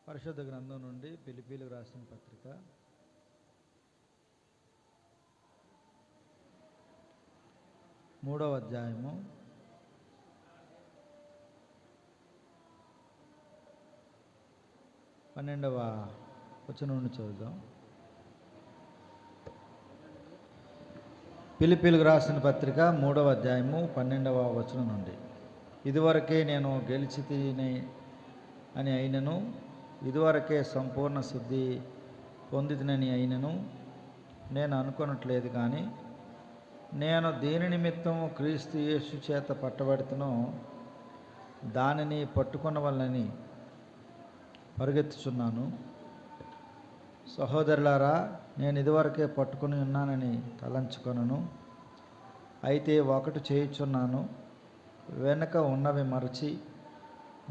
పరిశుద్ధ గ్రంథం నుండి ఫిలిప్పీలకు రాసిన పత్రిక 3వ అధ్యాయము 12వ వచనం నుండి చదువుదాం. ఫిలిప్పీలకు రాసిన పత్రిక 3వ అధ్యాయము 12వ వచనం నుండి, ఇదివరకే నేను గెలిచితిని అని అయినను, ఇదివరకే సంపూర్ణ సిద్ధి పొందితినని అయినను నేను అనుకున్నట్లేదు. కానీ నేను దేని నిమిత్తం క్రీస్తు యేసు చేత పట్టబడుతునో దానిని పట్టుకొనవలనని పరుగెత్తుచున్నాను. సహోదరులారా, నేను ఇదివరకే పట్టుకొని ఉన్నానని తలంచుకొనను. అయితే ఒకటి చేయుచున్నాను, వెనుక ఉన్నవి మరచి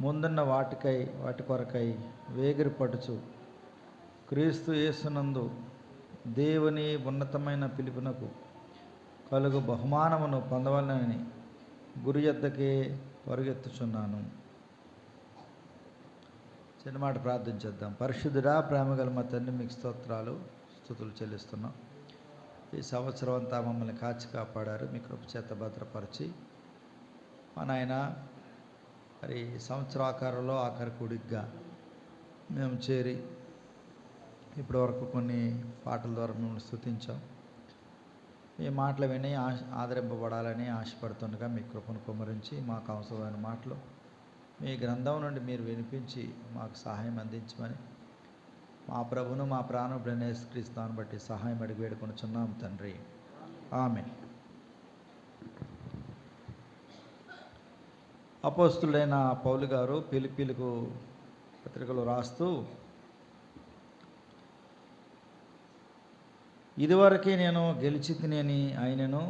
ముందున్న వాటి కొరకై వేగిరపడుచు క్రీస్తు యేసునందు దేవుని ఉన్నతమైన పిలుపునకు కలుగు బహుమానమును పొందవలనని గురి యొద్దకే పరుగెత్తుచున్నాను. చిన్నమాట ప్రార్థించేద్దాం. పరిశుద్ధుడా, ప్రేమగల మా తండ్రి, మీకు స్తోత్రాలు స్తుతులు చెల్లిస్తున్నాం. ఈ సంవత్సరం అంతా మమ్మల్ని కాచి కాపాడారు. మీ కృప చేత భద్రపరిచి మా నాయన మరి సంవత్సరం ఆకారంలో ఆఖరి కుడిగ్గా మేము చేరి ఇప్పటి వరకు కొన్ని పాటల ద్వారా మేము స్తుతించాం. ఈ మాటలు విని ఆదరింపబడాలని ఆశపడుతుండగా మీ కృపను కుమ్మరించి మాకు అవసరమైన మాటలు మీ గ్రంథం నుండి మీరు వినిపించి మాకు సహాయం అందించమని మా ప్రభును మా ప్రాణుడైన యేసుక్రీస్తుని బట్టి సహాయం అడిగి వేడుకొనుచున్నాం తండ్రి, ఆమేన్. అపోస్తులైన పౌలు గారు ఫిలిప్పీలకు పత్రికలు రాస్తూ, ఇదివరకే నేను గెలిచితినని అయినను,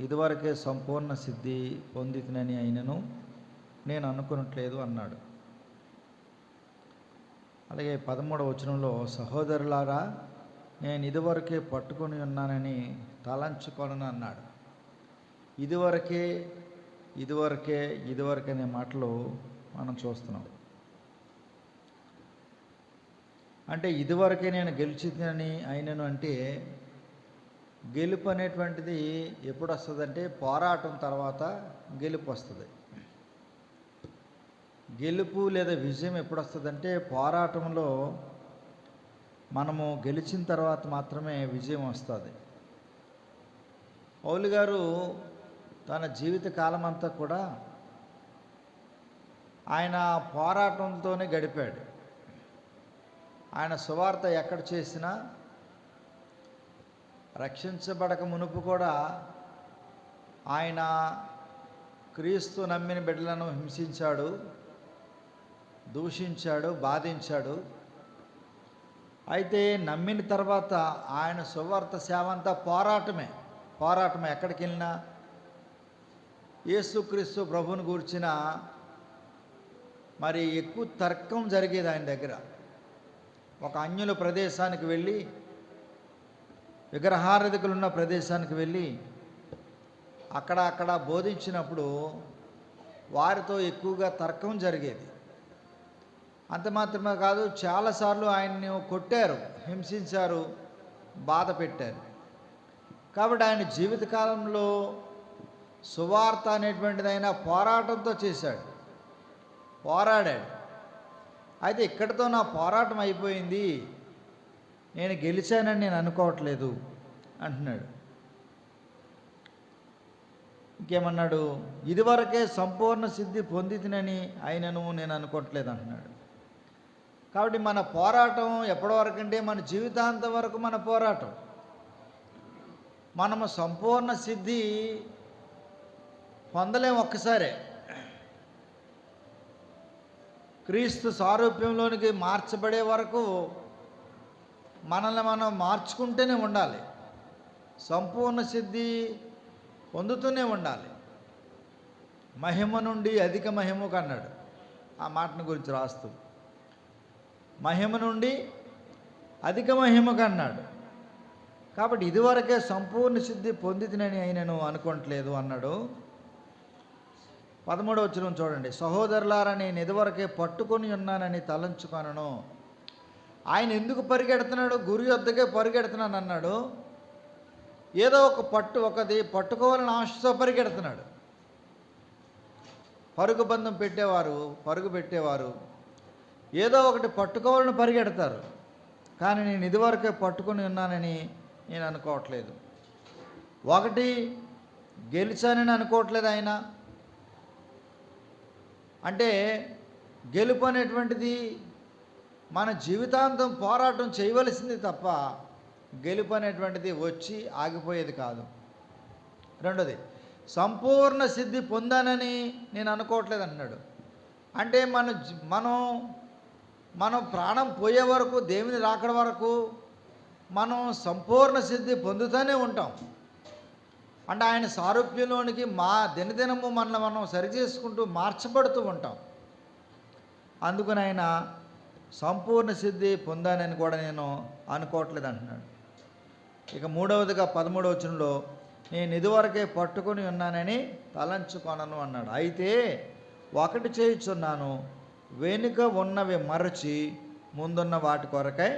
ఇదివరకే సంపూర్ణ సిద్ధి పొందితినని అయినను నేను అనుకున్నట్లేదు అన్నాడు. అలాగే 13వ వచనంలో, సహోదరులారా, నేను ఇదివరకే పట్టుకొని ఉన్నానని తలంచుకొనను అన్నాడు. ఇదివరకే అనే మాటలు మనం చూస్తున్నాం. అంటే ఇదివరకే నేను గెలిచినని అయినను అంటే, గెలుపు అనేటువంటిది ఎప్పుడు వస్తుందంటే పోరాటం తర్వాత గెలుపు వస్తుంది. గెలుపు లేదా విజయం ఎప్పుడు వస్తుందంటే పోరాటంలో మనము గెలిచిన తర్వాత మాత్రమే విజయం వస్తుంది. పౌలు గారు తన జీవిత కాలం అంతా కూడా ఆయన పోరాటంతోనే గడిపాడు. ఆయన సువార్త ఎక్కడ చేసినా, రక్షించబడక మునుపు కూడా ఆయన క్రీస్తు నమ్మిన బిడ్డలను హింసించాడు, దూషించాడు, బాధించాడు. అయితే నమ్మిన తర్వాత ఆయన సువార్త సేవ అంతా పోరాటమే. ఎక్కడికి వెళ్ళినా యేసుక్రీస్తు ప్రభువుని గూర్చిన మరి ఎక్కువ తర్కం జరిగేది ఆయన దగ్గర. ఒక అన్యుల ప్రదేశానికి వెళ్ళి, విగ్రహారాధికులున్న ప్రదేశానికి వెళ్ళి అక్కడ బోధించినప్పుడు వారితో ఎక్కువగా తర్కం జరిగేది. అంత మాత్రమే కాదు, చాలాసార్లు ఆయన్ని కొట్టారు, హింసించారు, బాధ పెట్టారు. కాబట్టి ఆయన జీవితకాలంలో సువార్త అనేటువంటిది ఆయన పోరాటంతో పోరాడాడు. అయితే ఇక్కడితో నా పోరాటం అయిపోయింది, నేను గెలిచానని నేను అనుకోవట్లేదు అంటున్నాడు. ఇంకేమన్నాడు, ఇదివరకే సంపూర్ణ సిద్ధి పొందితినని అయినను నేను అనుకోవట్లేదు అంటున్నాడు. కాబట్టి మన పోరాటం ఎప్పటి వరకు అంటే మన జీవితాంతం వరకు మన పోరాటం. మనము సంపూర్ణ సిద్ధి పొందలేము ఒక్కసారే. క్రీస్తు సారూప్యంలోనికి మార్చబడే వరకు మనల్ని మనం మార్చుకుంటూనే ఉండాలి. సంపూర్ణ సిద్ధి పొందుతూనే ఉండాలి. మహిమ నుండి అధిక మహిమకు అన్నాడు. ఆ మాటను గురించి రాస్తూ, మహిమ నుండి అధిక మహిమకు అన్నాడు. కాబట్టి ఇదివరకే సంపూర్ణ సిద్ధి పొందితినని అయినను అనుకోవట్లేదు అన్నాడు. 13వ వచనం చూడండి, సహోదరులారా, నేను ఇదివరకే పట్టుకొని ఉన్నానని తలంచుకొనను. ఆయన ఎందుకు పరిగెడుతున్నాడు? గురి వద్దకే పరిగెడుతున్నాను అన్నాడు. ఏదో ఒక ఒకది పట్టుకోవాలని ఆశతో పరిగెడుతున్నాడు. పరుగు బంధం పరుగు పెట్టేవారు ఏదో ఒకటి పట్టుకోవాలని పరిగెడతారు. కానీ నేను ఇదివరకే పట్టుకొని ఉన్నానని నేను అనుకోవట్లేదు. ఒకటి గెలిచానని అనుకోవట్లేదు ఆయన. అంటే గెలుపు అనేటువంటిది మన జీవితాంతం పోరాటం చేయవలసింది తప్ప గెలుపు అనేటువంటిది వచ్చి ఆగిపోయేది కాదు. రెండోది, సంపూర్ణ సిద్ధి పొందానని నేను అనుకోవట్లేదు అన్నాడు. అంటే మనం ప్రాణం పోయే వరకు, దేవుని రాకడ వరకు మనం సంపూర్ణ సిద్ధి పొందుతూనే ఉంటాం. అంటే ఆయన సారూప్యంలోనికి దినదినము మనం సరిచేసుకుంటూ మార్చబడుతూ ఉంటాం. అందుకని ఆయన సంపూర్ణ సిద్ధి పొందానని కూడా నేను అనుకోవట్లేదు అంటున్నాడు. ఇక మూడవదిగా 13వ వచనంలో, నేను ఇదివరకే పట్టుకొని ఉన్నానని తలంచుకొనను అన్నాడు. అయితే ఒకటి చేయుచున్నాను, వెనుక ఉన్నవి మరచి ముందున్న వాటి కొరకై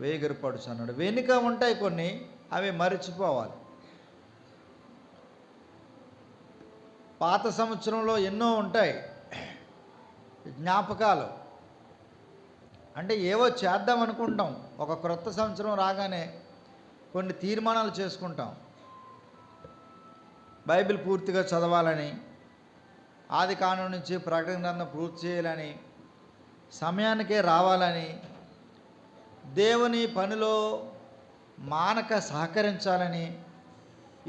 వేగిరపడుచు అన్నాడు. వెనుక ఉంటాయి కొన్ని, అవి మరిచిపోవాలి. పాత సంవత్సరంలో ఎన్నో ఉంటాయి జ్ఞాపకాలు. అంటే ఏవో చేద్దాం అనుకుంటాం. ఒక క్రొత్త సంవత్సరం రాగానే కొన్ని తీర్మానాలు చేసుకుంటాం. బైబిల్ పూర్తిగా చదవాలని, ఆది కాండం నుంచి ప్రకటన గ్రంథం పూర్తి చేయాలని, సమయానికే రావాలని, దేవుని పనిలో మానక సహకరించాలని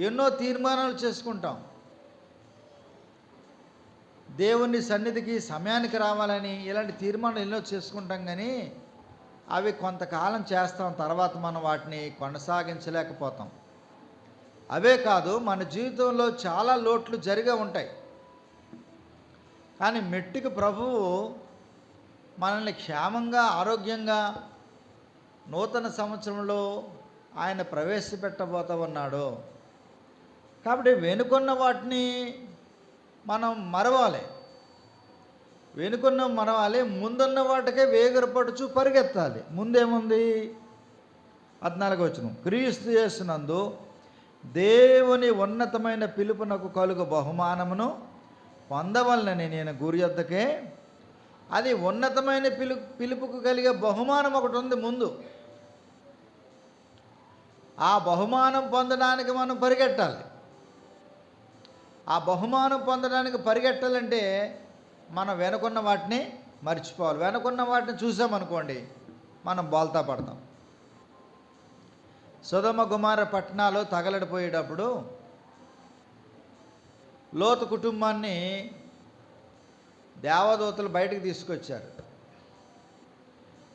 ఎన్నో తీర్మానాలు చేసుకుంటాం. దేవుని సన్నిధికి సమయానికి రావాలని ఇలాంటి తీర్మానాలు ఎన్నో చేసుకుంటాం. కానీ అవి కొంతకాలం చేస్తాం, తర్వాత మనం వాటిని కొనసాగించలేకపోతాం. అవే కాదు, మన జీవితంలో చాలా లోట్లు జరిగే ఉంటాయి. కానీ మెట్టికి ప్రభువు మనల్ని క్షేమంగా, ఆరోగ్యంగా నూతన సంవత్సరంలో ఆయన ప్రవేశపెట్టబోతూ ఉన్నాడు. కాబట్టి వెనుకొన్న వాటిని మనం మరవాలి. ముందున్న వాటికే వేగిరపడుచు పరిగెత్తాలి. ముందేముంది? 14వ వచనం, క్రీస్తు యేసునందు దేవుని ఉన్నతమైన పిలుపునకు కలుగు బహుమానమును పొందవలనని నేను గురి వద్దకే. అది ఉన్నతమైన పిలుపుకు కలిగే బహుమానం ఒకటి ఉంది ముందు. ఆ బహుమానం పొందడానికి మనం పరిగెట్టాలి. ఆ బహుమానం పొందడానికి పరిగెట్టాలంటే మనం వెనుకున్న వాటిని మర్చిపోవాలి. వెనుకున్న వాటిని చూసామనుకోండి, మనం బోల్తా పడతాం. సొదొమ గుమార పట్టణాలు తగలడిపోయేటప్పుడు లోతు కుటుంబాన్ని దేవదూతలు బయటకు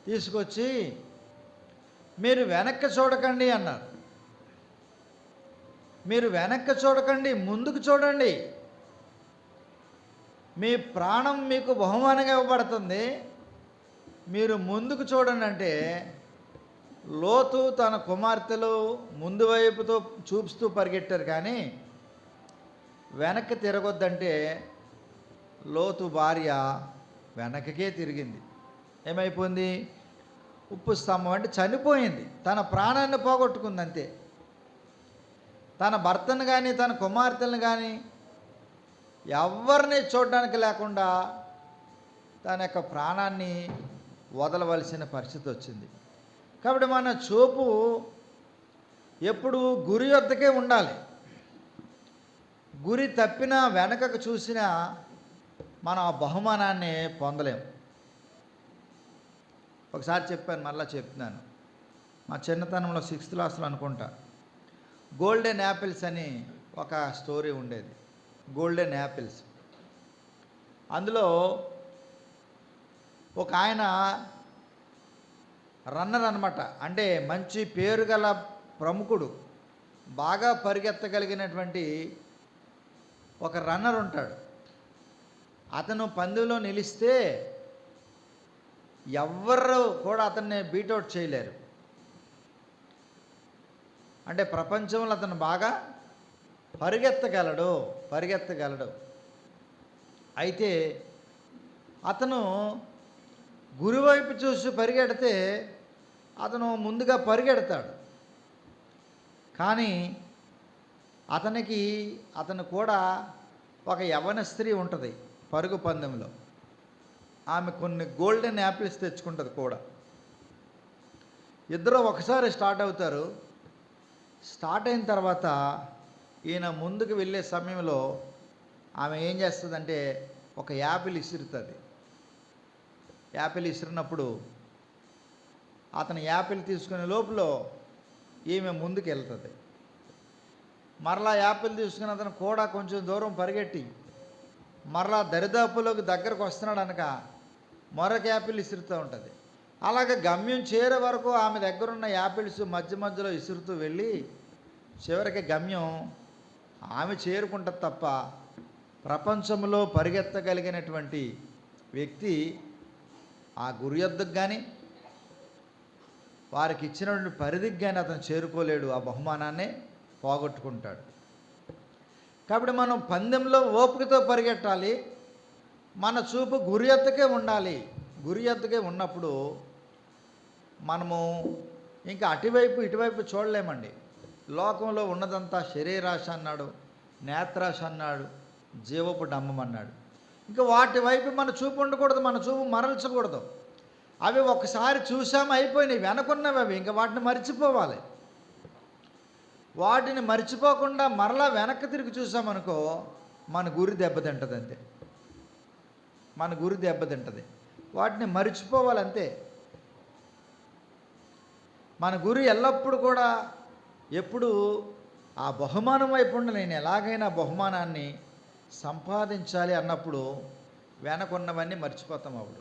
తీసుకొచ్చి మీరు వెనక్కి చూడకండి అన్నారు. మీరు వెనక్కి చూడకండి, ముందుకు చూడండి. మీ ప్రాణం మీకు బహుమానంగా ఇవ్వబడుతుంది, మీరు ముందుకు చూడండి అంటే, లోతు తన కుమార్తెలు ముందు వైపుతో చూపిస్తూ పరిగెట్టారు. కానీ వెనక్కి తిరగొద్దంటే లోతు భార్య వెనకకే తిరిగింది. ఏమైపోయింది? ఉప్పు స్తంభం అంటే చనిపోయింది. తన ప్రాణాన్ని పోగొట్టుకుంది అంతే. తన భర్తను కానీ తన కుమార్తెలను కానీ ఎవరిని చూడడానికి లేకుండా తన యొక్క ప్రాణాన్ని వదలవలసిన పరిస్థితి వచ్చింది. కాబట్టి మన చూపు ఎప్పుడు గురి వద్దకే ఉండాలి. గురి తప్పినా, వెనకకు చూసినా మనం ఆ బహుమానాన్ని పొందలేము. ఒకసారి చెప్పాను, మళ్ళీ చెప్తున్నాను. మా చిన్నతనంలో 6th క్లాస్లో అనుకుంటా, గోల్డెన్ యాపిల్స్ అని ఒక స్టోరీ ఉండేది. Golden apples. అందులో ఒక ఆయన రన్నర్ అనమాట. అంటే మంచి పేరు గల ప్రముఖుడు, బాగా పరిగెత్తగలిగినటువంటి ఒక రన్నర్ ఉంటాడు. అతను పందెంలో నిలిస్తే ఎవ్వరు కూడా అతన్ని బీటౌట్ చేయలేరు. అంటే ప్రపంచంలో అతను బాగా పరిగెత్తగలడు. అయితే అతను గురువైపు చూసి పరిగెడితే అతను ముందుగా పరిగెడతాడు. కానీ అతను కూడా ఒక యవ్వన స్త్రీ ఉంటుంది పరుగు పందెంలో. ఆమె కొన్ని గోల్డెన్ యాపిల్స్ తెచ్చుకుంటుంది కూడా. ఇద్దరు ఒకసారి స్టార్ట్ అవుతారు. స్టార్ట్ అయిన తర్వాత ఈయన ముందుకు వెళ్ళే సమయంలో ఆమె ఏం చేస్తుందంటే ఒక యాపిల్ ఇసురుతుంది. యాపిల్ ఇసిరినప్పుడు అతను యాపిల్ తీసుకునే లోపల ఈమె ముందుకు వెళ్తుంది. మరలా యాపిల్ తీసుకుని అతను కూడా కొంచెం దూరం పరిగెట్టి మరలా దరిదాపులోకి దగ్గరకు వస్తున్నాడు అనక మరొక యాపిల్ ఇసురుతూ ఉంటుంది. అలాగే గమ్యం చేరే వరకు ఆమె దగ్గరున్న యాపిల్స్ మధ్య మధ్యలో ఇసురుతూ వెళ్ళి చివరికి గమ్యం ఆమె చేరుకుంటుంది తప్ప ప్రపంచంలో పరిగెత్తగలిగినటువంటి వ్యక్తి ఆ గురి యొద్దకు కానీ వారికి ఇచ్చినటువంటి పరిధికి కానీ అతను చేరుకోలేడు. ఆ బహుమానాన్ని పోగొట్టుకుంటాడు. కాబట్టి మనం పందెంలో ఓపికతో పరిగెట్టాలి. మన చూపు గురి ఎత్తుకే ఉండాలి. గురి ఎత్తుకే ఉన్నప్పుడు మనము ఇంకా అటువైపు ఇటువైపు చూడలేమండి. లోకంలో ఉన్నదంతా శరీరాశ అన్నాడు, నేత్రాశ అన్నాడు, జీవపు డంబం అన్నాడు. ఇంకా వాటి వైపు మన చూపు ఉండకూడదు, మన చూపు మరల్చకూడదు. అవి ఒకసారి చూసాము అయిపోయినాయి, వెనకున్నవి అవి, ఇంకా వాటిని మర్చిపోవాలి. వాటిని మర్చిపోకుండా మరలా వెనక్కి తిరిగి చూసామనుకో మన గురి దెబ్బతింటుంది. అంతే, మన గురి దెబ్బతింటుంది. వాటిని మర్చిపోవాలి అంతే. మన గురి ఎల్లప్పుడూ కూడా ఎప్పుడు ఆ బహుమానం వైపు ఉండి నేను ఎలాగైనా బహుమానాన్ని సంపాదించాలి అన్నప్పుడు వెనకున్నవన్నీ మర్చిపోతాం. అప్పుడు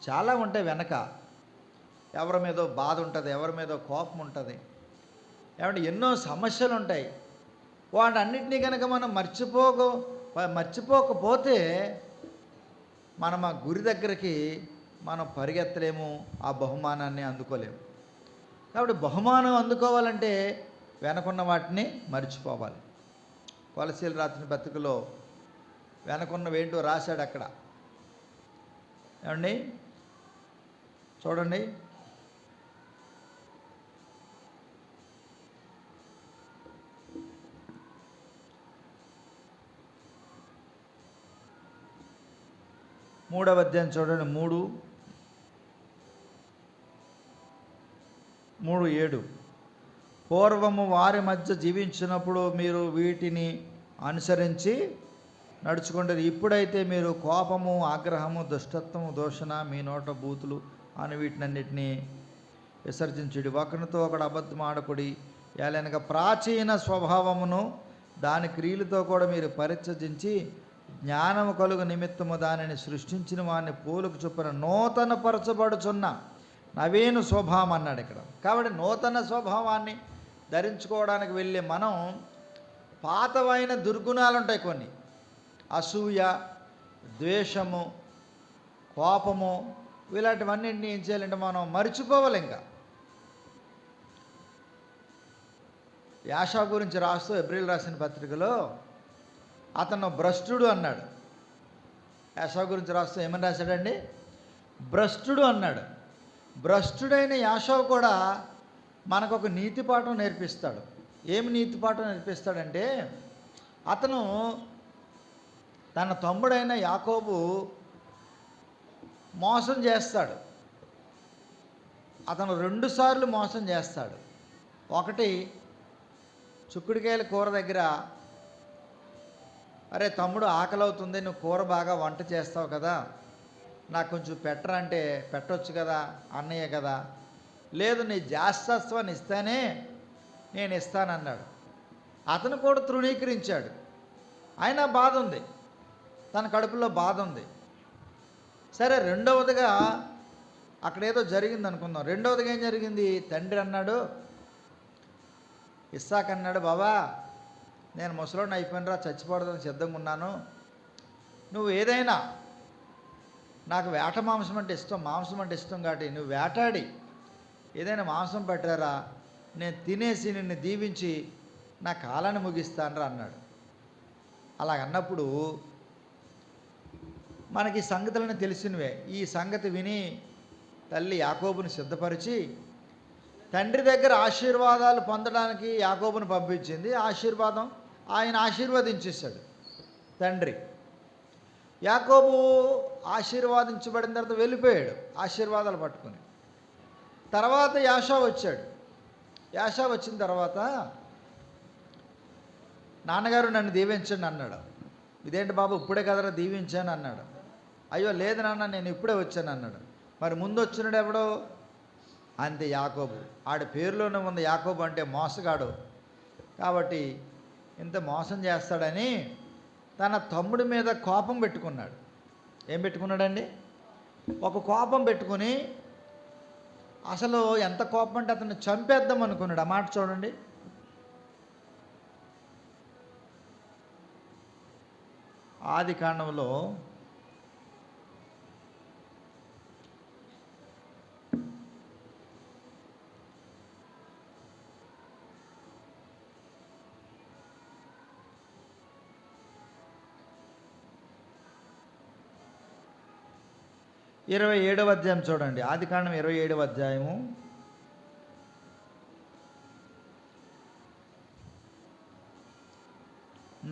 చాలా ఉంటాయి వెనక. ఎవరి మీదో బాధ ఉంటుంది, ఎవరి మీదో కోపం ఉంటుంది, ఏమంటే ఎన్నో సమస్యలు ఉంటాయి. వాటన్నిటినీ కనుక మనం మర్చిపోకపోతే మనం ఆ గురి దగ్గరికి మనం పరిగెత్తలేము, ఆ బహుమానాన్ని అందుకోలేము. కాబట్టి బహుమానం అందుకోవాలంటే వెనకున్న వాటిని మర్చిపోవాలి. కొలసీలు రాసిన పత్రికలో వెనకున్నవేంటో రాశాడు అక్కడ. ఏమండి చూడండి, మూడవ అధ్యాయం చూడండి, 3:7. పూర్వము వారి మధ్య జీవించినప్పుడు మీరు వీటిని అనుసరించి నడుచుకుంటారు. ఇప్పుడైతే మీరు కోపము, ఆగ్రహము, దుష్టత్వము, దూషణ, మీ నోట బూతులు అని వీటినన్నిటినీ విసర్జించుడి. ఒకరితో ఒకడు అబద్ధం ఆడకుడి. ఏలైనగా ప్రాచీన స్వభావమును దాని క్రియలతో కూడా మీరు పరిత్యజించి జ్ఞానము కలుగు నిమిత్తము దానిని సృష్టించిన వారిని పోలుకు చొప్పున నూతన పరచబడుచున్న నవీన స్వభావం అన్నాడు ఇక్కడ. కాబట్టి నూతన స్వభావాన్ని ధరించుకోవడానికి వెళ్ళే మనం పాతవైన దుర్గుణాలు ఉంటాయి కొన్ని, అసూయ, ద్వేషము, కోపము, ఇలాంటివన్నింటినీ ఏం చేయాలంటే మనం మర్చిపోవాలి. ఇంకా యాషావు గురించి రాస్తూ ఏప్రిల్ రాసిన పత్రికలో అతను భ్రష్టుడు అన్నాడు. యాషావు గురించి రాస్తూ ఏమని రాశాడండి? భ్రష్టుడు అన్నాడు. భ్రష్టుడైన యాషావు కూడా మనకు ఒక నీతి పాఠం నేర్పిస్తాడు. ఏమి నీతి పాఠం నేర్పిస్తాడంటే, అతను తన తమ్ముడైన యాకోబు మోసం చేస్తాడు. అతను 2 సార్లు మోసం చేస్తాడు. ఒకటి, చిక్కుడుకాయల కూర దగ్గర, అరే తమ్ముడు ఆకలి అవుతుంది, నువ్వు కూర బాగా వంట చేస్తావు కదా, నాకు కొంచెం పెట్టరా అంటే పెట్టవచ్చు కదా, అన్నయ్య కదా. లేదు, నీ జాస్తత్వాన్ని ఇస్తానే నేను ఇస్తానన్నాడు. అతను కూడా తృణీకరించాడు. అయినా బాధ ఉంది, తన కడుపులో బాధ ఉంది. సరే, రెండవదిగా అక్కడేదో జరిగింది అనుకుందాం. రెండవదిగా ఏం జరిగింది? తండ్రి అన్నాడు, ఇస్సాక్ అన్నాడు, బాబా నేను ముసలోడిని అయిపోయినరా, చచ్చిపోవడానికి సిద్ధంగా ఉన్నాను, నువ్వు ఏదైనా, నాకు వేట మాంసం అంటే ఇష్టం, మాంసం అంటే ఇష్టం కాబట్టి నువ్వు వేటాడి ఏదైనా మాంసం పెట్టారా, నేను తినేసి నిన్ను దీవించి నా కాలాన్ని ముగిస్తానరా అన్నాడు. అలాగన్నప్పుడు మనకి సంగతులను తెలిసినవే. ఈ సంగతి విని తల్లి యాకోబుని సిద్ధపరిచి తండ్రి దగ్గర ఆశీర్వాదాలు పొందడానికి యాకోబును పంపించింది. ఆయన ఆశీర్వదించేశాడు తండ్రి. యాకోబు ఆశీర్వాదించబడిన తర్వాత వెళ్ళిపోయాడు ఆశీర్వాదాలు పట్టుకుని. తర్వాత యాషావు వచ్చాడు. యాషావు వచ్చిన తర్వాత నాన్నగారు నన్ను దీవించండి అన్నాడు. ఇదేంటి బాబు ఇప్పుడే కదరా దీవించాను అన్నాడు. అయ్యో లేదు నాన్న నేను ఇప్పుడే వచ్చాను అన్నాడు. మరి ముందు వచ్చినాడు ఎవడో? అంతే యాకోబు. ఆడి పేరులోనే ఉంది యాకోబు అంటే మోసగాడు. కాబట్టి ఇంత మోసం చేస్తాడని తన తమ్ముడి మీద కోపం పెట్టుకున్నాడు. ఏం పెట్టుకున్నాడండి? ఒక కోపం పెట్టుకుని అసలు ఎంత కోపం అంటే అతన్ని చంపేద్దాం అనుకున్నాడు. ఆ మాట చూడండి. ఆదికాండంలో 27వ అధ్యాయం చూడండి. ఆదికాండం 27వ అధ్యాయము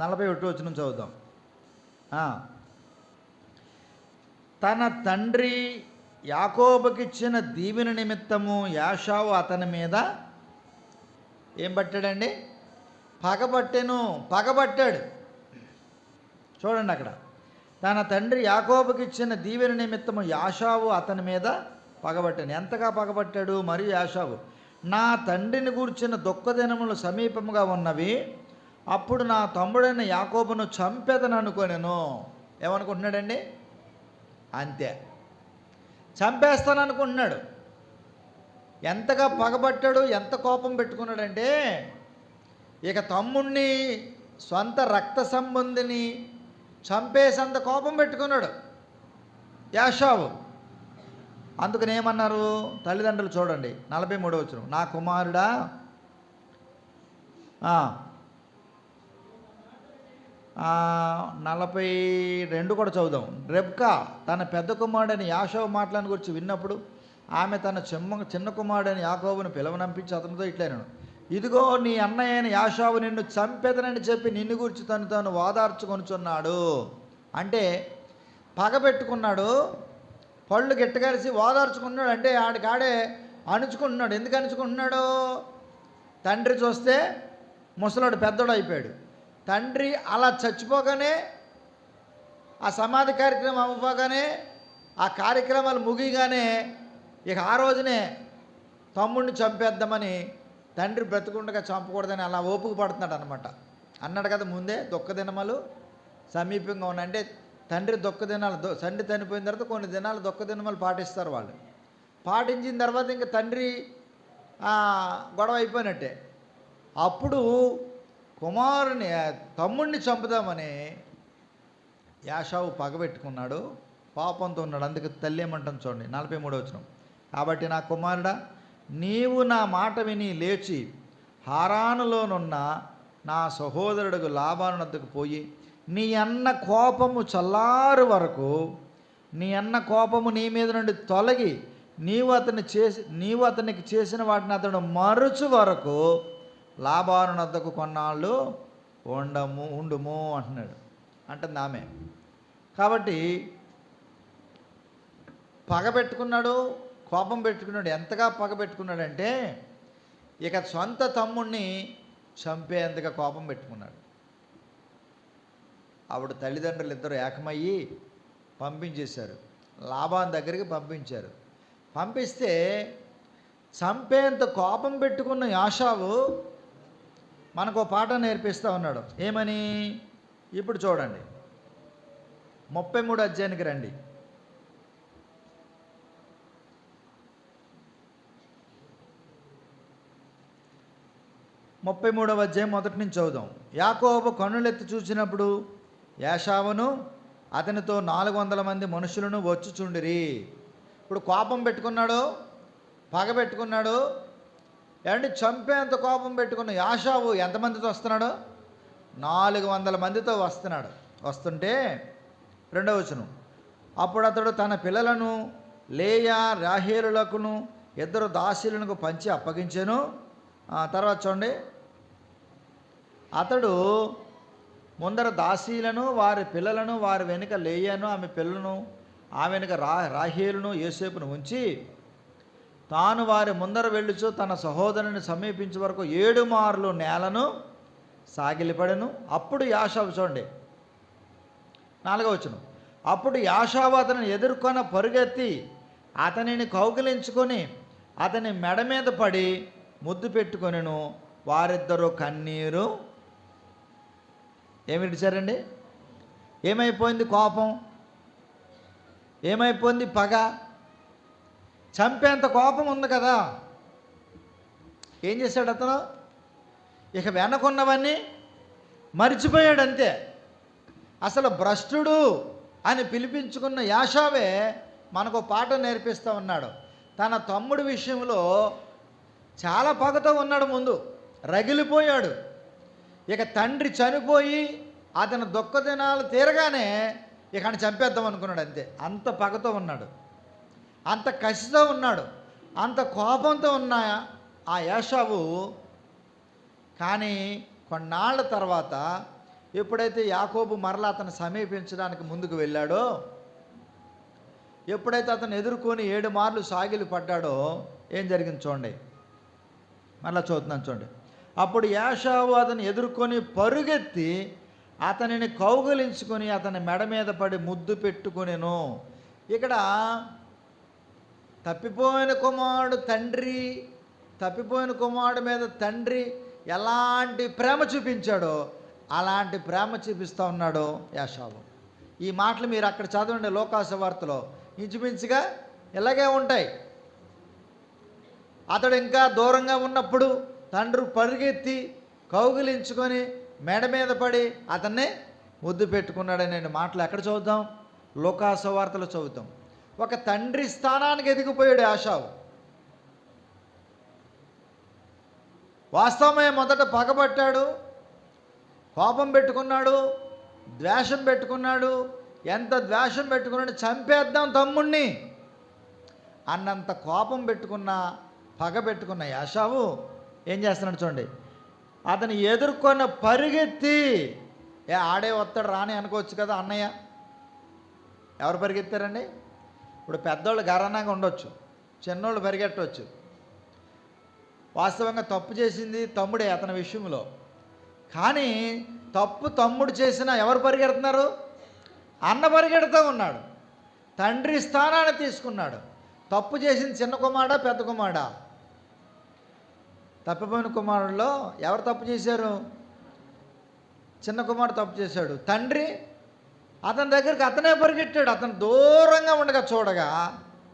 41 వచనం చదువుదాం. తన తండ్రి యాకోబుకిచ్చిన దీవెన నిమిత్తము యాషావు అతని మీద ఏం పట్టాడండి? పగబట్టాడు. చూడండి అక్కడ, తన తండ్రి యాకోబుకిచ్చిన దీవెన నిమిత్తము యాషావు అతని మీద పగబట్టాడు. ఎంతగా పగబట్టాడు? మరియు యాషావు, నా తండ్రిని గూర్చిన దుఃఖదినములు సమీపముగా ఉన్నవి, అప్పుడు నా తమ్ముడైన యాకోబును చంపేదని అనుకోనేను. ఏమనుకుంటున్నాడండి? అంతే, చంపేస్తాను అనుకుంటున్నాడు. ఎంతగా పగబట్టాడు, ఎంత కోపం పెట్టుకున్నాడంటే, ఇక తమ్ముణ్ణి, సొంత రక్త సంబంధిని చంపేసంత కోపం పెట్టుకున్నాడు యాషావు. అందుకని ఏమన్నారు తల్లిదండ్రులు? చూడండి 43వ వచనం. నా కుమారుడా, 42 కూడా చదువుదాం. రెబ్కా తన పెద్ద కుమారుడని యాషావు మాటలను గురించి విన్నప్పుడు ఆమె తన చిన్న కుమారుడని యాకోబును పిలవనంపించి అతనితో ఇట్లైనను, ఇదిగో నీ అన్నయ్యని యాషావు నిన్ను చంపేదనని చెప్పి నిన్ను గురించి తాను వాదార్చుకొనుచున్నాడు. అంటే పగబెట్టుకున్నాడు, పళ్ళు గిట్టగలిసి వాదార్చుకున్నాడు. అంటే ఆడికాడే అణుచుకుంటున్నాడు. ఎందుకు అణుచుకుంటున్నాడు? తండ్రి చూస్తే ముసలాడు పెద్దోడు అయిపోయాడు. తండ్రి అలా చచ్చిపోగానే, ఆ సమాధి కార్యక్రమం అవ్వగానే, ఆ కార్యక్రమాలు ముగియగానే ఇక ఆ రోజునే తమ్ముడిని చంపేద్దామని, తండ్రి బ్రతుకుండగా చంపకూడదని అలా ఓపిక పడుతున్నాడు అనమాట. అన్నాడు కదా ముందే, దుఃఖదినములు సమీపంగా ఉన్నాయి. అంటే తండ్రి తండ్రి చనిపోయిన తర్వాత కొన్ని దినాలు దుఃఖదినములు పాటిస్తారు వాళ్ళు. పాటించిన తర్వాత ఇంకా తండ్రి గొడవ అయిపోయినట్టే. అప్పుడు తమ్ముడిని చంపుదామని యాషావు పగబెట్టుకున్నాడు, పాపంతో ఉన్నాడు. అందుకే తల్లి ఏమంటాం చూడండి 43వ వచనం. కాబట్టి నా కుమారుడా, నీవు నా మాట విని లేచి హారానులోనున్న నా సహోదరుడు లాబాను వద్దకు పోయి నీ అన్న కోపము చల్లారు వరకు, నీ అన్న కోపము నీ మీద నుండి తొలగి నీవు అతనికి చేసిన వాటిని అతడు మరుచు వరకు లాబాను వద్దకు కొన్నాళ్ళు ఉండుము అంటున్నాడు. అంటుంది ఆమె. కాబట్టి పగబెట్టుకున్నాడు, కోపం పెట్టుకున్నాడు. ఎంతగా పగబెట్టుకున్నాడంటే ఇక సొంత తమ్ముడిని చంపేంతగా కోపం పెట్టుకున్నాడు. ఆవిడ తల్లిదండ్రులు ఇద్దరు ఏకమయ్యి పంపించేశారు, లాబాన్ దగ్గరికి పంపించారు. పంపిస్తే చంపేంత కోపం పెట్టుకున్న యాషావు మనకు పాఠ నేర్పిస్తూ ఉన్నాడు. ఏమని? ఇప్పుడు చూడండి 33వ అధ్యాయానికి రండి. 33వ అధ్యాయం మొదటి నుంచి చదువుదాం. యాకోబు కన్నులెత్తి చూసినప్పుడు యాషావును అతనితో 400 మంది మనుషులను వచ్చుచుండిరి. ఇప్పుడు కోపం పెట్టుకున్నాడు, పగ పెట్టుకున్నాడు. ఏమంటే చంపేంత కోపం పెట్టుకున్న యాషావు ఎంతమందితో వస్తున్నాడు? 400 మందితో వస్తున్నాడు. వస్తుంటే 2వ వచనం, అప్పుడు అతడు తన పిల్లలను లేయా రాహేలులకును ఇద్దరు దాసీలను పంచి అప్పగించెను. తర్వాత చూడండి, అతడు ముందర దాసీలను వారి పిల్లలను వారి వెనుక లేయను ఆమె పిల్లలను ఆ వెనుక రాహేలును యోసేపును ఉంచి తాను వారి ముందర వెళ్ళుచు తన సహోదరుని సమీపించే వరకు 7 మార్లు నేలను సాగిలిపడెను. అప్పుడు యాషావు, చూడండి 4వ వచనం, అప్పుడు యాషావు అతనిని ఎదుర్కొన్న పరుగెత్తి అతనిని కౌగిలించుకొని అతని మెడ మీద పడి ముద్దు పెట్టుకొనెను. వారిద్దరూ కన్నీరు ఏమి విడిచారండి? ఏమైపోయింది కోపం? ఏమైపోయింది పగ? చంపేంత కోపం ఉంది కదా. ఏం చేశాడు అతను? ఇక వెనకున్నవన్నీ మరిచిపోయాడు అంతే. అసలు భ్రష్టుడు అని పిలిపించుకున్న యాషావే మనకు పాఠం నేర్పిస్తూ ఉన్నాడు. తన తమ్ముడి విషయంలో చాలా పగతో ఉన్నాడు, ముందు రగిలిపోయాడు. ఇక తండ్రి చనిపోయి అతను దుఃఖ దినాలు తీరగానే ఇక చంపేద్దాం అనుకున్నాడు అంతే. అంత పగతో ఉన్నాడు, అంత కసితో ఉన్నాడు, అంత కోపంతో ఉన్న ఆ యాషావు. కానీ కొన్నాళ్ళ తర్వాత ఎప్పుడైతే యాకోబు మరలా అతను సమీపించడానికి ముందుకు వెళ్ళాడో, ఎప్పుడైతే అతను ఎదుర్కొని 7 మార్లు సాగిలి పడ్డాడో ఏం జరిగింది చూడండి. మరలా చదువుతున్నాను చూడండి. అప్పుడు యాషావు అతను ఎదుర్కొని పరుగెత్తి అతనిని కౌగిలించుకొని అతని మెడ మీద పడి ముద్దు పెట్టుకొనెను. ఇక్కడ తప్పిపోయిన కుమారుడు మీద తండ్రి ఎలాంటి ప్రేమ చూపించాడో అలాంటి ప్రేమ చూపిస్తూ ఉన్నాడు యాషావు. ఈ మాటలు మీరు అక్కడ చదవండి, లోకాసు వార్తలో ఇంచుమించుగా ఇలాగే ఉంటాయి. అతడు ఇంకా దూరంగా ఉన్నప్పుడు తండ్రి పరుగెత్తి కౌగిలించుకొని మెడ మీద పడి అతన్ని ముద్దు పెట్టుకున్నాడనే మాటలు ఎక్కడ చదువుతాం? లోకాసు వార్తలో చదువుతాం. ఒక తండ్రి స్థానానికి ఎదిగిపోయాడు యాషావు. వాస్తవమే, మొదట పగబట్టాడు, కోపం పెట్టుకున్నాడు, ద్వేషం పెట్టుకున్నాడు. ఎంత ద్వేషం పెట్టుకున్నాడు, చంపేద్దాం తమ్ముణ్ణి అన్నంత కోపం పెట్టుకున్న, పగ పెట్టుకున్న యాషావు ఏం చేస్తున్నాడు చూడండి. అతను ఎదుర్కొన్న పరిగెత్తి, ఆడే వస్తాడు రాని అనుకోవచ్చు కదా అన్నయ్య. ఎవరు పరిగెత్తారండి? ఇప్పుడు పెద్దోళ్ళు గరణంగా ఉండొచ్చు, చిన్నోళ్ళు పరిగెట్టవచ్చు. వాస్తవంగా తప్పు చేసింది తమ్ముడే అతని విషయంలో. కానీ తప్పు తమ్ముడు చేసినా ఎవరు పరిగెడుతున్నారు? అన్న పరిగెడుతూ ఉన్నాడు. తండ్రి స్థానాన్ని తీసుకున్నాడు. తప్పు చేసింది చిన్న కుమారుడా పెద్ద కుమారుడా? తప్పిపోయిన కుమారుల్లో ఎవరు తప్పు చేశారు? చిన్న కుమారుడు తప్పు చేశాడు. తండ్రి అతని దగ్గరికి అతనే పరిగెట్టాడు. అతను దూరంగా ఉండగా చూడగా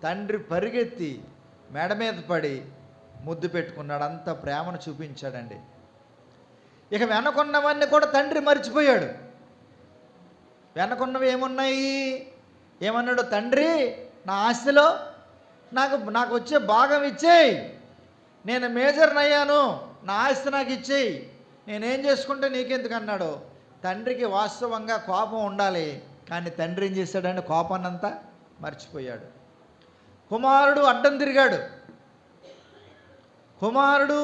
తండ్రి పరిగెత్తి మెడ మీద పడి ముద్దు పెట్టుకున్నాడు. అంత ప్రేమను చూపించాడండి. ఇక వెనకున్నవన్నీ కూడా తండ్రి మర్చిపోయాడు. వెనకున్నవి ఏమున్నాయి? ఏమన్నాడు? తండ్రి నా ఆస్తిలో నాకు వచ్చే భాగం ఇచ్చేయి, నేను మేజర్ని అయ్యాను, నా ఆస్తి నాకు ఇచ్చేయి, నేనేం చేసుకుంటే నీకెందుకు అన్నాడు. తండ్రికి వాస్తవంగా కోపం ఉండాలి, కానీ తండ్రి ఏం చేశాడంటే కోపాన్నంతా మర్చిపోయాడు. కుమారుడు అడ్డం తిరిగాడు, కుమారుడు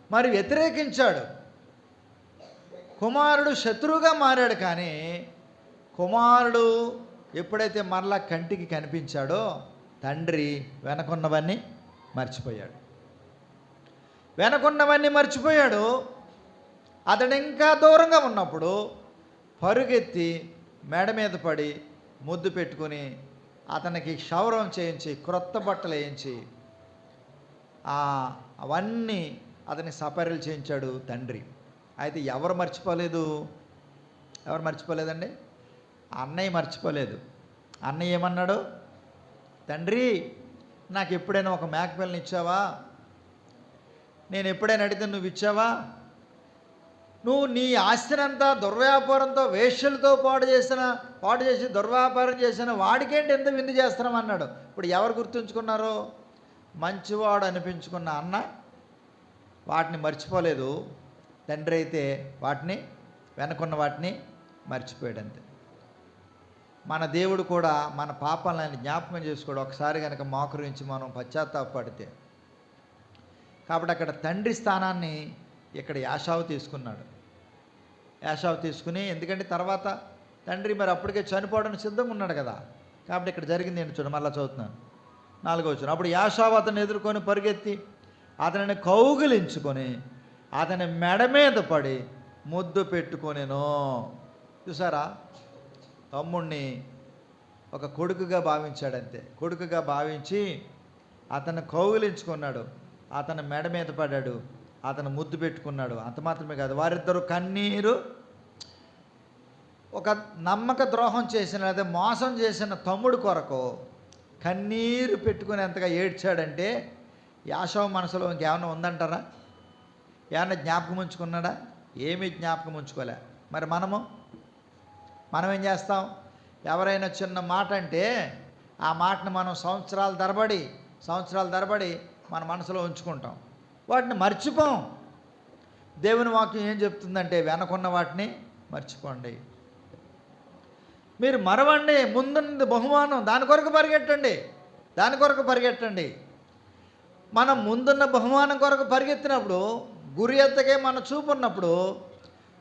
మరి వ్యతిరేకించాడు, కుమారుడు శత్రువుగా మారాడు. కానీ కుమారుడు ఎప్పుడైతే మరలా కంటికి కనిపించాడో తండ్రి వెనకున్నవన్నీ మర్చిపోయాడు. అతడు ఇంకా దూరంగా ఉన్నప్పుడు పరుగెత్తి మెడ మీద పడి ముద్దు పెట్టుకుని అతనికి క్షౌరం చేయించి క్రొత్త బట్టలు వేయించి అవన్నీ అతని సపర్యలు చేయించాడు తండ్రి. అయితే ఎవరు మర్చిపోలేదండి? అన్నయ్య మర్చిపోలేదు. అన్నయ్య ఏమన్నాడు? తండ్రి నాకు ఎప్పుడైనా ఒక మేకపిల్లని ఇచ్చావా? నేను ఎప్పుడైనా అడిగితే నువ్వు ఇచ్చావా? నువ్వు నీ ఆస్తినంతా దుర్వ్యాపారంతో వేశ్యలతో పాడు చేసి దుర్వ్యాపారం చేసిన వాడికేంటి ఎంత విందు చేస్తున్నాం అన్నాడు. ఇప్పుడు ఎవరు గుర్తుంచుకున్నారు? మంచివాడు అనిపించుకున్న అన్న వాటిని మర్చిపోలేదు. తండ్రి అయితే వెనకున్న వాటిని మర్చిపోయాడు అంతే. మన దేవుడు కూడా మన పాపాలను జ్ఞాపకం చేసుకోడు. ఒకసారి కనుక మోకరించి మనం పశ్చాత్తాపడితే కాబట్టి అక్కడ తండ్రి స్థానాన్ని ఇక్కడ యాషావు తీసుకున్నాడు. యాషావు తీసుకుని, ఎందుకంటే తర్వాత తండ్రి మరి అప్పటికే చనిపోవడానికి సిద్ధంగా ఉన్నాడు కదా. కాబట్టి ఇక్కడ జరిగింది ఏంటి చూడండి, మళ్ళీ చదువుతున్నాను 4వ వచనం. అప్పుడు యాషావు అతను ఎదుర్కొని పరిగెత్తి అతనిని కౌగిలించుకొని అతని మెడ మీద పడి ముద్దు పెట్టుకొనెను. చూసారా, తమ్ముణ్ణి ఒక కొడుకుగా భావించాడంతే. కొడుకుగా భావించి అతను కౌగిలించుకున్నాడు, అతను మెడ మీద పడ్డాడు, అతను ముద్దు పెట్టుకున్నాడు. అంత మాత్రమే కాదు, వారిద్దరూ కన్నీరు, ఒక నమ్మక ద్రోహం చేసిన లేదా మోసం చేసిన తమ్ముడు కొరకు కన్నీరు పెట్టుకునేంతగా ఏడ్చాడంటే యాషావు మనసులో ఇంకేమైనా ఉందంటారా? ఏమన్నా జ్ఞాపకం ఉంచుకున్నాడా? ఏమీ జ్ఞాపకం ఉంచుకోలే. మరి మనం ఏం చేస్తాం? ఎవరైనా చిన్న మాట అంటే ఆ మాటను మనం సంవత్సరాల తరబడి మన మనసులో ఉంచుకుంటాం, వాటిని మర్చిపోం. దేవుని వాక్యం ఏం చెప్తుందంటే వెనకున్న వాటిని మర్చిపోండి, మీరు మరవండి, ముందున్నది బహుమానం, దాని కొరకు పరిగెట్టండి. మనం ముందున్న బహుమానం కొరకు పరిగెత్తినప్పుడు, గురి ఎత్తకే మన చూపు ఉన్నప్పుడు,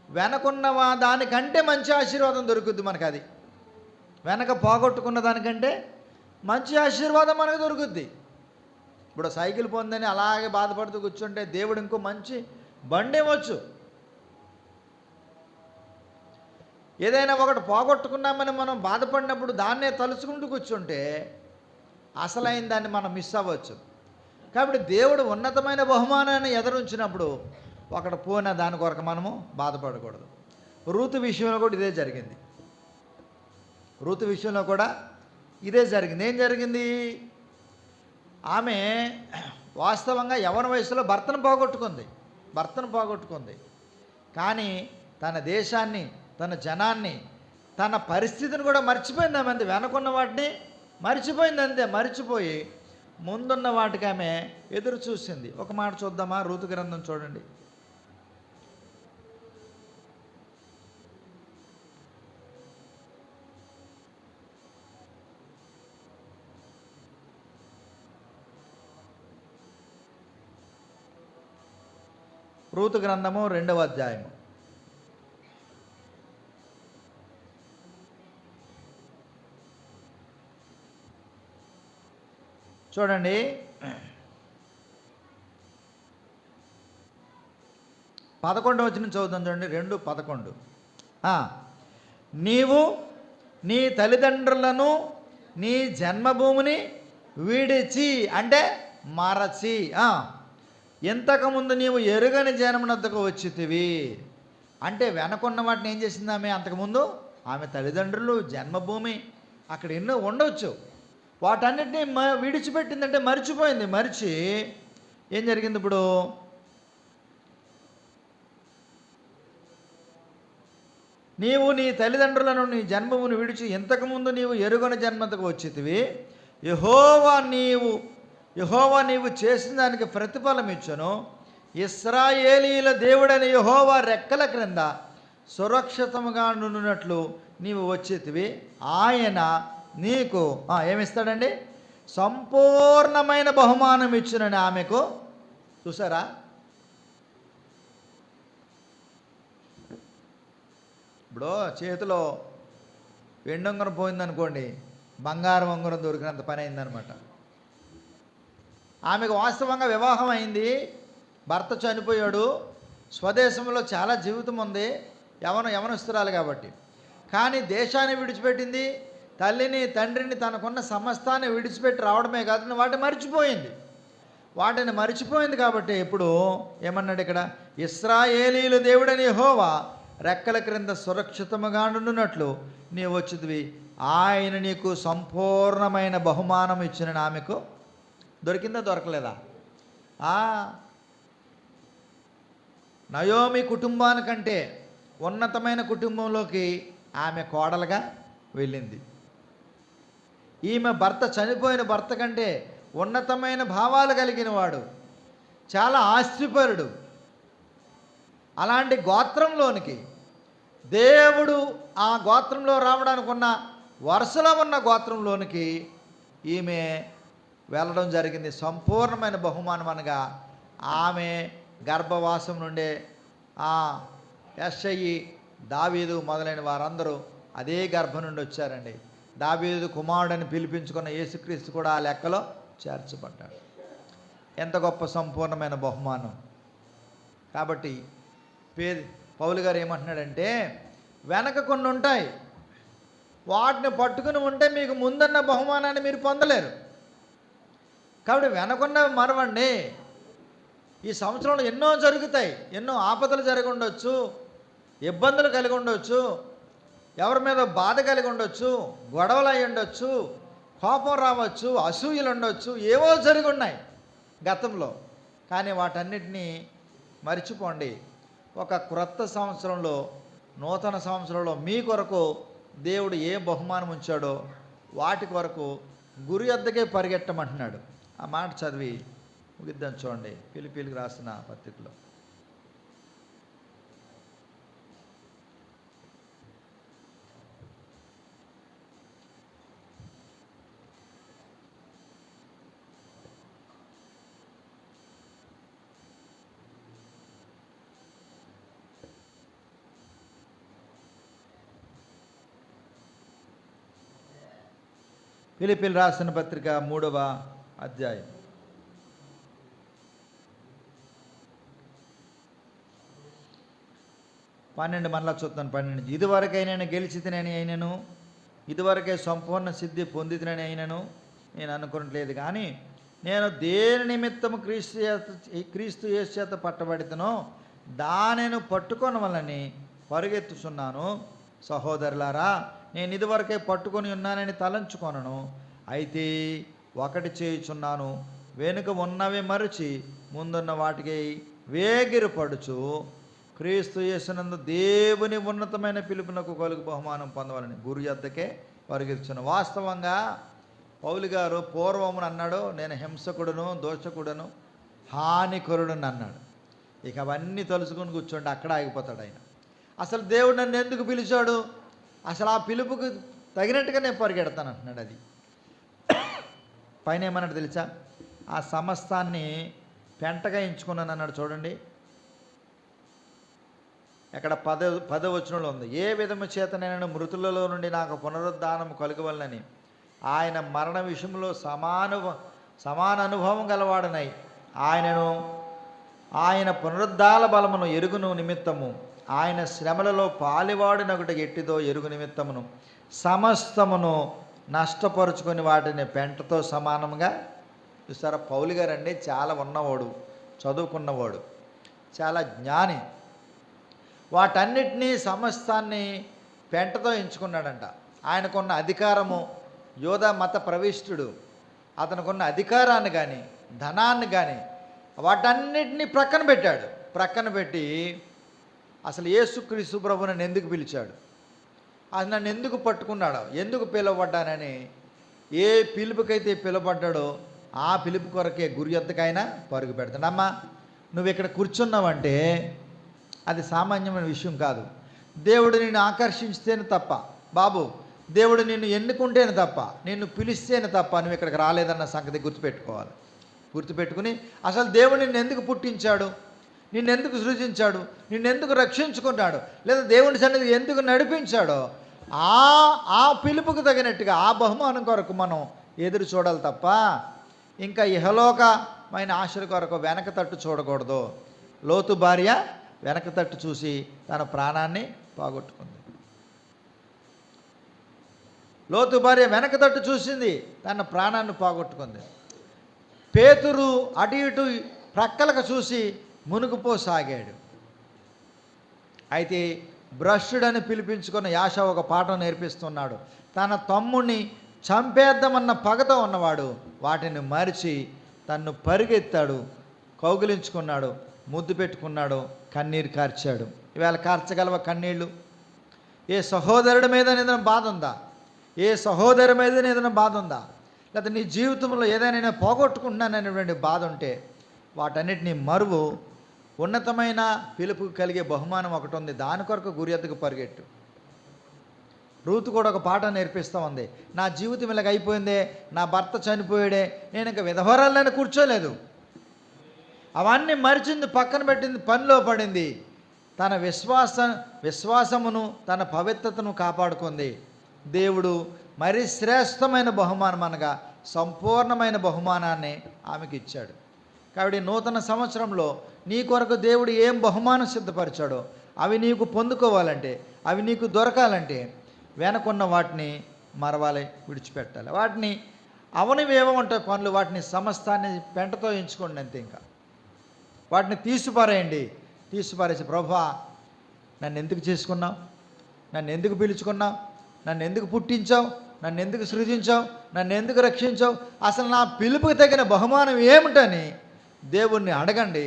వెనకున్న దానికంటే మంచి ఆశీర్వాదం దొరుకుద్ది మనకు. అది వెనక పోగొట్టుకున్న దానికంటే మంచి ఆశీర్వాదం మనకు దొరుకుద్ది. ఇప్పుడు సైకిల్ పొందని అలాగే బాధపడుతూ కూర్చుంటే దేవుడు ఇంకో మంచి బండి ఇవ్వచ్చు. ఏదైనా ఒకటి పోగొట్టుకున్నామని మనం బాధపడినప్పుడు దాన్నే తలుచుకుంటూ కూర్చుంటే అసలైన దాన్ని మనం మిస్ అవ్వచ్చు. కాబట్టి దేవుడు ఉన్నతమైన బహుమానాన్ని ఎదురుంచినప్పుడు ఒకటి పోయిన దాని కొరకు మనము బాధపడకూడదు. రూతు విషయంలో కూడా ఇదే జరిగింది. ఏం జరిగింది? ఆమె వాస్తవంగా యవ్వన వయసులో భర్తను పోగొట్టుకుంది. కానీ తన దేశాన్ని, తన జనాన్ని, తన పరిస్థితిని కూడా మర్చిపోయింది. ఆమె అంతే, వెనకున్న వాటిని మర్చిపోయింది అంతే. మర్చిపోయి ముందున్న వాటికి ఆమె ఎదురు చూసింది. ఒక మాట చూద్దామా? రూతు గ్రంథం చూడండి. రూతు గ్రంథము 2వ అధ్యాయము. చూడండి, 11వ వచనం చదువుతాం చూడండి. 2:11. నీవు నీ తల్లిదండ్రులను, నీ జన్మభూమిని విడిచి అంటే మరచి, ఇంతకుముందు నీవు ఎరుగని జనమునద్దకు వచ్చితివి. అంటే వెనకున్న వాటిని ఏం చేసింది ఆమె? అంతకుముందు ఆమె తల్లిదండ్రులు, జన్మభూమి, అక్కడ ఎన్నో ఉండవచ్చు, వాటన్నిటినీ విడిచిపెట్టిందంటే మర్చిపోయింది. మరిచి ఏం జరిగింది? ఇప్పుడు నీవు నీ తల్లిదండ్రులను, నీ జన్మభూమిని విడిచి ఇంతకుముందు నీవు ఎరుగని జన్మతకు వచ్చితివి. యెహోవా నీవు చేసిన దానికి ప్రతిఫలం ఇచ్చును. ఇశ్రాయేలీల దేవుడైన యెహోవా రెక్కల క్రింద సురక్షితముగా నుండినట్లు నీవు వచ్చితివి. ఆయన నీకు ఏమిస్తాడండి? సంపూర్ణమైన బహుమానం ఇచ్చునని ఆమెకు. చూసారా, ఇప్పుడు చేతిలో వెండి ఉంగరం పోయిందనుకోండి, బంగారం ఉంగరం దొరికినంత పని అయిందనమాట. ఆమెకు వాస్తవంగా వివాహం అయింది, భర్త చనిపోయాడు, స్వదేశంలో చాలా జీవితం ఉంది, యవనస్తురాలు కాబట్టి. కానీ దేశాన్ని విడిచిపెట్టింది, తల్లిని, తండ్రిని, తనకున్న సమస్తాన్ని విడిచిపెట్టి రావడమే కాదు, వాటిని మర్చిపోయింది కాబట్టి ఇప్పుడు ఏమన్నాడు ఇక్కడ? ఇశ్రాయేలీలు దేవుడని యెహోవా రెక్కల క్రింద సురక్షితముగా నుండినట్లు నీవు వచ్చితివి. ఆయన నీకు సంపూర్ణమైన బహుమానం ఇచ్చిన ఆమెకు. దొరికిందా? దొరకలేదా? నయోమి కుటుంబానికంటే ఉన్నతమైన కుటుంబంలోకి ఆమె కోడలుగా వెళ్ళింది. ఈమె చనిపోయిన భర్త కంటే ఉన్నతమైన భావాలు కలిగిన వాడు, చాలా ఆస్తిపరుడు. అలాంటి గోత్రంలోనికి దేవుడు ఆ గోత్రంలో రావడానికి ఉన్న వరుసలో ఉన్న గోత్రంలోనికి ఈమె వెళ్ళడం జరిగింది. సంపూర్ణమైన బహుమానం అనగా ఆమె గర్భవాసం నుండే యెషయి, దావీదు మొదలైన వారందరూ అదే గర్భం నుండి వచ్చారండి. దావీదు కుమారుడని పిలిపించుకున్న యేసుక్రీస్తు కూడా ఆ లెక్కలో చేర్చబడ్డాడు. ఎంత గొప్ప సంపూర్ణమైన బహుమానం. కాబట్టి పౌలు గారు ఏమంటున్నాడంటే, వెనక కొన్ని ఉంటాయి, వాటిని పట్టుకుని ఉంటే మీకు ముందున్న బహుమానాన్ని మీరు పొందలేరు. కాబట్టి వెనకున్నవి మరవండి. ఈ సంవత్సరంలో ఎన్నో జరుగుతాయి, ఎన్నో ఆపదలు జరిగి ఉండొచ్చు, ఇబ్బందులు కలిగి ఉండొచ్చు, ఎవరి మీద బాధ కలిగి ఉండొచ్చు, గొడవలు అయి ఉండొచ్చు, కోపం రావచ్చు, అసూయలు ఉండొచ్చు, ఏవో జరిగి ఉన్నాయి గతంలో. కానీ వాటన్నిటినీ మర్చిపోండి. ఒక క్రొత్త సంవత్సరంలో, నూతన సంవత్సరంలో మీ కొరకు దేవుడు ఏ బహుమానం ఉంచాడో వాటి కొరకు గురి వద్దకే పరిగెట్టమంటున్నాడు. ఆ మాట చదివి ముగిద్దాం. చూడండి, ఫిలిప్పీలకు రాసిన పత్రికలో ఫిలిప్పీలు రాసిన పత్రిక 3వ అధ్యాయం 12 మనలా చూద్దాను. 12 ఇదివరకైనా గెలిచితినని అయినను, ఇదివరకే సంపూర్ణ సిద్ధి పొందితినని అయినను నేను అనుకోవట్లేదు. కానీ నేను దేని నిమిత్తము క్రీస్తు యేసు చేత పట్టబడితనో దానిని పట్టుకొని వలని పరుగెత్తుచున్నాను. సహోదరులారా, నేను ఇదివరకే పట్టుకొని ఉన్నానని తలంచుకొనను. అయితే ఒకటి చేయుచున్నాను, వెనుక ఉన్నవి మరచి ముందున్న వాటికి వేగిరపడుచు క్రీస్తు యేసునందు దేవుని ఉన్నతమైన పిలుపునకు కలుగు బహుమానం పొందవాలని గురు యొద్దకే పరుగెత్తుచున్న. వాస్తవంగా పౌలు గారు పూర్వమును అన్నాడు, నేను హింసకుడును, దోషకుడును, హానికరుడును అన్నాడు. ఇక అవన్నీ తలుసుకొని కూర్చోండి, అక్కడ ఆగిపోతాడు ఆయన. అసలు దేవుడు నన్ను ఎందుకు పిలిచాడు, అసలు ఆ పిలుపుకు తగినట్టుగా నేను పరిగెడతాను అంటున్నాడు. అది పైన ఏమన్నాడు తెలుసా, ఆ సమస్తాన్ని పెంటగా ఎంచుకున్నాను అన్నాడు. చూడండి, అక్కడ 10వ వచనంలో ఉంది, ఏ విధము చేత నేను మృతులలో నుండి నాకు పునరుద్ధానం కలుగవలనని ఆయన మరణ విషయంలో సమాన అనుభవం గలవాడనై ఆయన పునరుద్ధాల బలమును ఎరుగును నిమిత్తము, ఆయన శ్రమలలో పాలివాడినొకటి ఎట్టిదో ఎరుగు నిమిత్తమును సమస్తమును నష్టపరుచుకొని వాటిని పెంటతో సమానంగా. చూసారా, పౌలు గారండి చాలా ఉన్నవాడు, చదువుకున్నవాడు, చాలా జ్ఞాని. వాటన్నిటినీ సమస్తాన్ని పెంటతో ఎంచుకున్నాడంట. ఆయనకున్న అధికారము, యోధా మత ప్రవిష్టుడు, అతనుకున్న అధికారాన్ని కానీ ధనాన్ని కానీ వాటన్నిటినీ ప్రక్కన పెట్టాడు. ప్రక్కన పెట్టి అసలు యేసుక్రీస్తు ప్రభువు నన్ను ఎందుకు పిలిచాడు, అది నన్ను ఎందుకు పట్టుకున్నాడో, ఎందుకు పిలువబడ్డానని, ఏ పిలుపుకైతే పిలువబడ్డాడో ఆ పిలుపు కొరకే గురి యొద్దకైనా పరుగు పెడతాడు. అమ్మా, నువ్వు ఇక్కడ కూర్చున్నావంటే అది సామాన్యమైన విషయం కాదు. దేవుడు నిన్ను ఆకర్షించితేనే తప్ప, బాబు దేవుడు నిన్ను ఎన్నుకుంటేనే తప్ప, నిన్ను పిలిస్తేనే తప్ప నువ్వు ఇక్కడికి రాలేదన్న సంగతి గుర్తుపెట్టుకోవాలి. గుర్తుపెట్టుకుని అసలు దేవుడు నిన్ను ఎందుకు పుట్టించాడు, నిన్నెందుకు సృజించాడు, నిన్నెందుకు రక్షించుకున్నాడు, లేదా దేవుని సన్నిధి ఎందుకు నడిపించాడో ఆ పిలుపుకు తగినట్టుగా ఆ బహుమానం కొరకు మనం ఎదురు చూడాలి తప్ప ఇంకా ఇహలోకమైన ఆశల కొరకు వెనక తట్టు చూడకూడదు. లోతు భార్య వెనక తట్టు చూసి తన ప్రాణాన్ని పోగొట్టుకుంది. లోతు భార్య వెనక తట్టు చూసింది, తన ప్రాణాన్ని పోగొట్టుకుంది. పేతురు అటు ఇటు ప్రక్కలకు చూసి మునిగిపోసాగాడు. అయితే భ్రష్టుడని పిలిపించుకున్న యాషా ఒక పాఠం నేర్పిస్తున్నాడు. తన తమ్ముడిని చంపేద్దామన్న పగతో ఉన్నవాడు వాటిని మరిచి తన్ను పరిగెత్తాడు, కౌగిలించుకున్నాడు, ముద్దు పెట్టుకున్నాడు, కన్నీరు కార్చాడు. ఇవాళ కార్చగలవ కన్నీళ్ళు? ఏ సహోదరుడి మీద ఏదైనా బాధ ఉందా? ఏ సహోదరు మీద ఏదైనా బాధ ఉందా? లేదా నీ జీవితంలో ఏదైనా పోగొట్టుకుంటున్నాననేటువంటి బాధ ఉంటే వాటన్నిటినీ మరువు. ఉన్నతమైన పిలుపు కలిగే బహుమానం ఒకటి ఉంది, దాని కొరకు గురి ఎద్దకు పరిగెట్టు. రూతు కూడా ఒక పాఠం నేర్పిస్తూ ఉంది. నా జీవితం ఇలాగ అయిపోయిందే, నా భర్త చనిపోయాడే, నేను ఇంకా విధవరాలని కూర్చోలేదు, అవన్నీ మరిచింది, పక్కన పెట్టింది, పనిలో పడింది. తన విశ్వాసమును తన పవిత్రతను కాపాడుకుంది. దేవుడు మరి శ్రేష్టమైన బహుమానం అనగా సంపూర్ణమైన బహుమానాన్ని ఆమెకి ఇచ్చాడు. కాబట్టి నూతన సంవత్సరంలో నీ కొరకు దేవుడు ఏం బహుమానం సిద్ధపరిచాడో అవి నీకు పొందుకోవాలంటే, అవి నీకు దొరకాలంటే వెనకున్న వాటిని మరవాలి, విడిచిపెట్టాలి. వాటిని అవనివేమో ఉంటాయి పనులు, వాటిని సమస్తాన్ని పెంటతో ఎంచుకోండి అంతే. ఇంకా వాటిని తీసిపారేసి ప్రభువా, నన్ను ఎందుకు చేసుకున్నావు, నన్ను ఎందుకు పిలుచుకున్నావు, నన్ను ఎందుకు పుట్టించావు, నన్ను ఎందుకు సృజించావు, నన్ను ఎందుకు రక్షించావు, అసలు నా పిలుపుకి తగిన బహుమానం ఏమిటని దేవుణ్ణి అడగండి.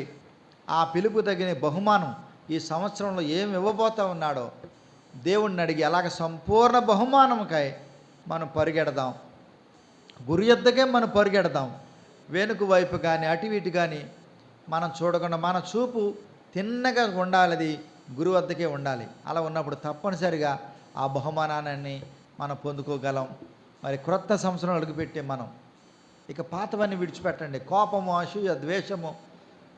ఆ పిలుపు తగిన బహుమానం ఈ సంవత్సరంలో ఏమి ఇవ్వబోతా ఉన్నాడో దేవుణ్ణి అడిగి అలాగ సంపూర్ణ బహుమానంకై మనం పరిగెడదాం. గురి యొద్దకే మనం పరిగెడదాం. వెనుక వైపు కానీ అటు ఇటు కానీ మనం చూడకుండా మన చూపు తిన్నగా ఉండాలి, అది గురి వద్దకే ఉండాలి. అలా ఉన్నప్పుడు తప్పనిసరిగా ఆ బహుమానాన్ని మనం పొందుకోగలం. మరి క్రొత్త సంవత్సరం అడుగుపెట్టే మనం ఇక పాతవన్నీ విడిచిపెట్టండి. కోపము, అసూయ, ద్వేషము,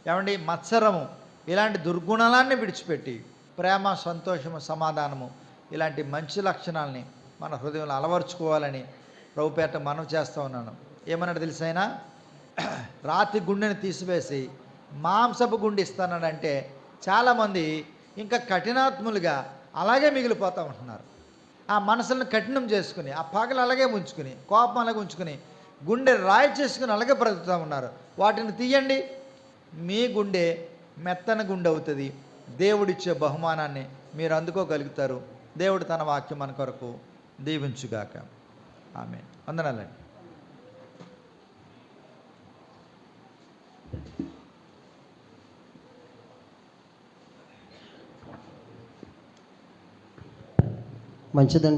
ఏమండి, మత్సరము, ఇలాంటి దుర్గుణాలన్నీ విడిచిపెట్టి ప్రేమ, సంతోషము, సమాధానము ఇలాంటి మంచి లక్షణాలని మన హృదయంలో అలవర్చుకోవాలని ప్రభుపేట మనం చేస్తూ ఉన్నాను. ఏమన్నాడు తెలుసైనా, రాతి గుండెని తీసివేసి మాంసపు గుండె ఇస్తానంటే చాలామంది ఇంకా కఠినాత్ములుగా అలాగే మిగిలిపోతూ ఉంటున్నారు. ఆ మనసులను కఠినం చేసుకుని, ఆ పగలు అలాగే ఉంచుకుని, కోపం అలాగే ఉంచుకుని, గుండె రాయి చేసుకుని అలాగే బ్రతుకుతూ ఉన్నారు. వాటిని తీయండి, మీ గుండె మెత్తన గుండె అవుతుంది. దేవుడిచ్చే బహుమానాన్ని మీరు అందుకోగలుగుతారు. దేవుడు తన వాక్యం మన కొరకు దీవించుగాక. ఆమేన్. వందనాలండి. మంచిదండి.